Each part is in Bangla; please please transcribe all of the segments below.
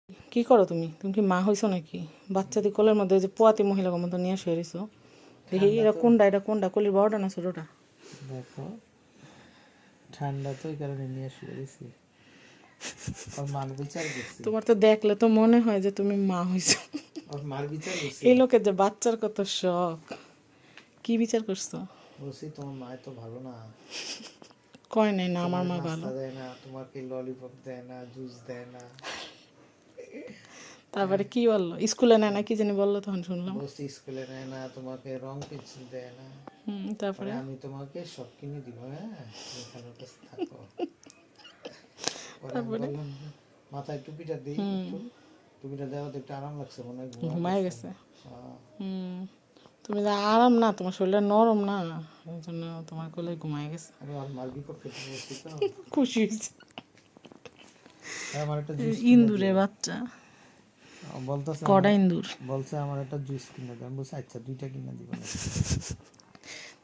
কি করো তুমি? তুমি কি মা হইছো নাকি? বাচ্চাদের কোলের মধ্যে যে পোয়াতি মহিলার মতো নিয়ে শুয়ে রইছো। দেখি এটা কোনটা কলির বড়টা না ছোটটা? দেখো ঠান্ডা তো এই কারণে নিয়ে শুয়ে দিছি। ওর মার বিচার করছি। তোমার তো দেখলে তো মনে হয় যে তুমি মা হইছো। ওর মার বিচার করছি। এই লোকের যে বাচ্চার কত শখ। কি বিচার করছো? বলছি তোমার মা তো ভালো না। কয় নাই না আমার মা ভালো। নাস্তা দেয় না, তোমাকে ললিপপ দেয় না, জুস দেয় না। তারপরে কি বললো? স্কুলে নেয় না কি জানি বললো, তখন শুনলাম। বলছি স্কুলে নেয় না, তোমাকে রং পেন্সিল দেয় না। তারপরে আমি তোমাকে সব কিনে দিব, হ্যাঁ তুমি ভালো কাছে থাকো। পরে আমি বললাম মাথায় টুপিটা দিই একটু, টুপিটা দেওয়া তো একটু আরাম লাগছে, মনে হয় ঘুমায় গেছে। তুমি আরাম না, তোমার শরীরটা নরম না, এই জন্য তোমার কোলে ঘুমায় গেছে। আমি আর মার বিপক্ষে বলছি তো খুশি হয়েছে। আমার একটা জুস ইন্দুরে বাচ্চা বলতেছে কড়া ইন্দুর। বলছে আমার একটা জুস কিনে দেন, বলছে আচ্ছা 2টা কিনে দিব না।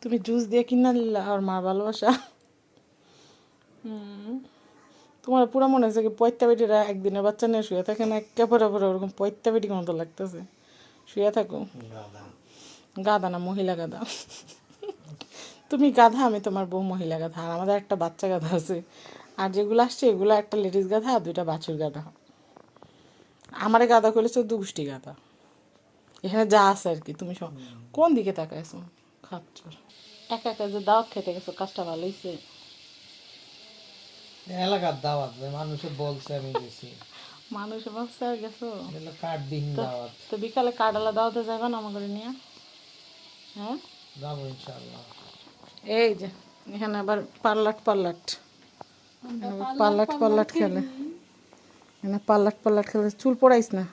তুমি জুস দিয়ে কিনা দিলা আর মার ভালোবাসা। তোমার পুরো মনে হচ্ছে কি পয়ত্তা বেটিরা একদিনের বাচ্চা নিয়ে শুয়ে থাকে না, একেবারে পরে ওরকম পয়ত্তা বেটির মতো লাগতেছে। শুয়ে থাকো। গাধা না, মহিলা গাধা। তুমি গাধা, আমি তোমার বউ মহিলা গাধা, আর আমাদের একটা বাচ্চা গাধা আছে। আর যেগুলো আসছে এগুলো একটা লেডিস গাধা আর 2টা বাছুর গাধা। আমারে গাধা করলে 14 গোষ্ঠী গাধা। এখানে যা আছে আর কি। তুমি কোন দিকে তাকাইছো? খাচ্ছ একা একা যে দাওয়াত খেতে গেছো, কাজটা ভালো হয়েছে। এলাকার দাওয়াত মানুষে বলছে আমি গেছি, মানুষে বলছে আর গেছো। কার্ডবিহীন দাওয়াত। তো বিকালে কার্ডালা দাওয়াতে যাবে না আমাকে নিয়ে? হ্যাঁ যাবো ইনশাআল্লাহ। এই যে এখানে আবার পাল্লাট পাল্লাট খেলে, এখানে পাল্লাট খেলে চুল পড়াইস না।